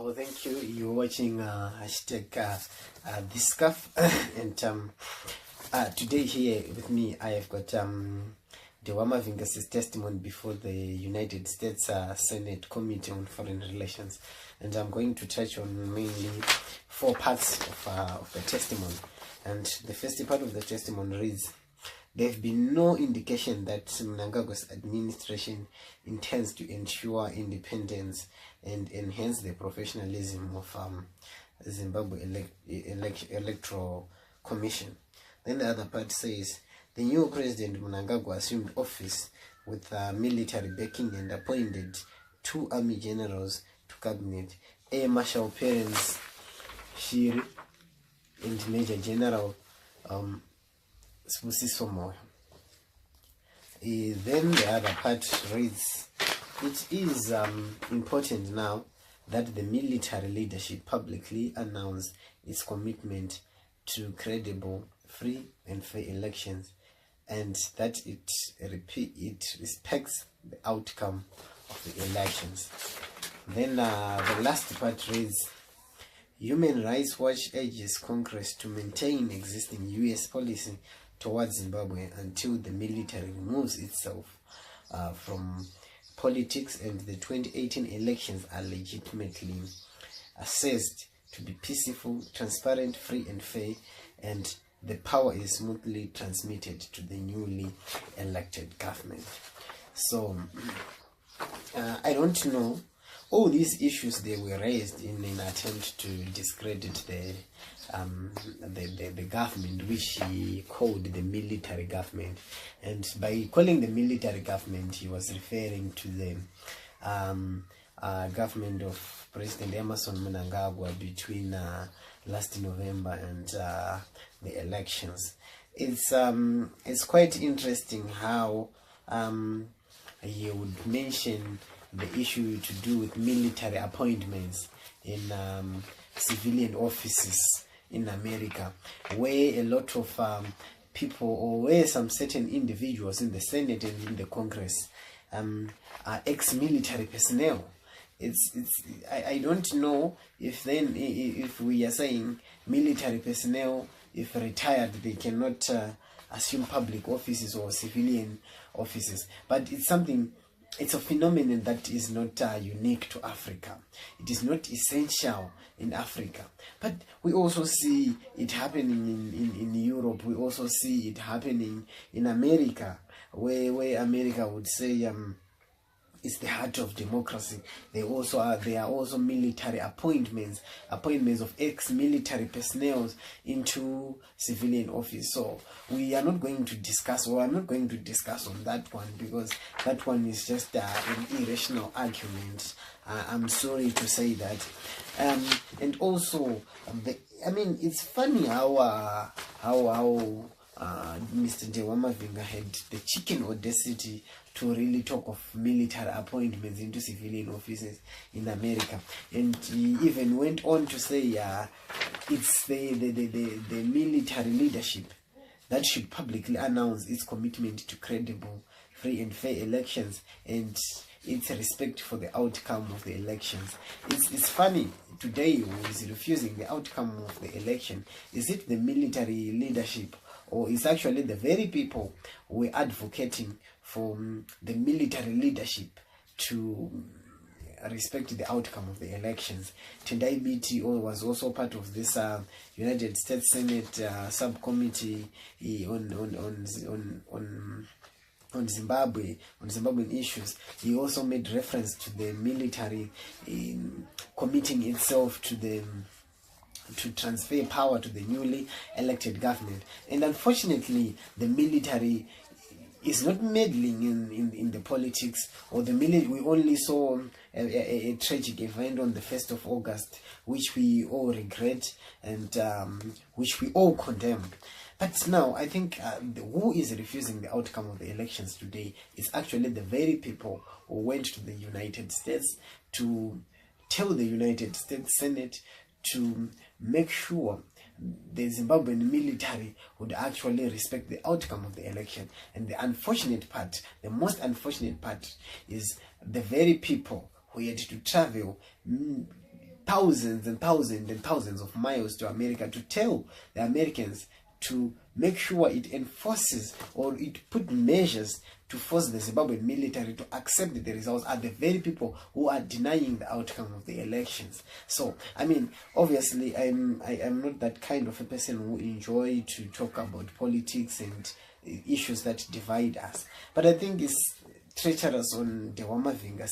Oh, thank you. You're watching hashtag this scuff, and today here with me I have got Dewama Vingas's testimony before the United States Senate Committee on Foreign Relations, and I'm going to touch on mainly 4 parts of the testimony. And the first part of the testimony reads: there have been no indication that Mnangagwa's administration intends to ensure independence and enhance the professionalism of Zimbabwe Electoral Commission. Then the other part says the new president Mnangagwa assumed office with military backing and appointed 2 army generals to cabinet, Air Marshal Perence Shiri and Major General Sibusiso Moyo. Then the other part reads: it is important now that the military leadership publicly announce its commitment to credible, free and fair elections, and that it respects the outcome of the elections. Then the last part reads: Human Rights Watch urges Congress to maintain existing U.S. policy towards Zimbabwe until the military removes itself from politics and the 2018 elections are legitimately assessed to be peaceful, transparent, free and fair, and the power is smoothly transmitted to the newly elected government. So I don't know. All these issues, they were raised in an attempt to discredit the government, which he called the military government. And by calling the military government, he was referring to the government of President Emmerson Mnangagwa between last November and the elections. It's quite interesting how he would mention the issue to do with military appointments in civilian offices in America, where a lot of people, or where some certain individuals in the Senate and in the Congress are ex-military personnel. I don't know if then, if we are saying military personnel, if retired, they cannot assume public offices or civilian offices, but it's a phenomenon that is not unique to Africa. It is not essential in Africa. But we also see it happening in Europe. We also see it happening in America, where America would say it's the heart of democracy. There are also military appointments of ex-military personnel into civilian office. So we are not going to discuss, or I'm not going to discuss on that one, because that one is just an irrational argument. I'm sorry to say that. And also, it's funny how Mr. Dewama Vinga had the chicken audacity to really talk of military appointments into civilian offices in America, and he even went on to say it's the military leadership that should publicly announce its commitment to credible, free and fair elections and its respect for the outcome of the elections. It's funny, today who is refusing the outcome of the election? Is it the military leadership, or is actually the very people who are advocating for the military leadership to respect the outcome of the elections? Tendai BTO was also part of this United States Senate subcommittee on Zimbabwean issues. He also made reference to the military committing itself to transfer power to the newly elected government. And unfortunately, the military is not meddling in the politics or the military. We only saw a tragic event on the 1st of August, which we all regret and which we all condemn. But now, I think who is refusing the outcome of the elections today is actually the very people who went to the United States to tell the United States Senate to make sure the Zimbabwean military would actually respect the outcome of the election. And the most unfortunate part is the very people who had to travel thousands and thousands and thousands of miles to America to tell the Americans to make sure it enforces or it put measures to force the Zimbabwean military to accept the results are the very people who are denying the outcome of the elections. So, I mean, obviously, I am not that kind of a person who enjoy to talk about politics and issues that divide us. But I think it's treacherous on the Wamavinga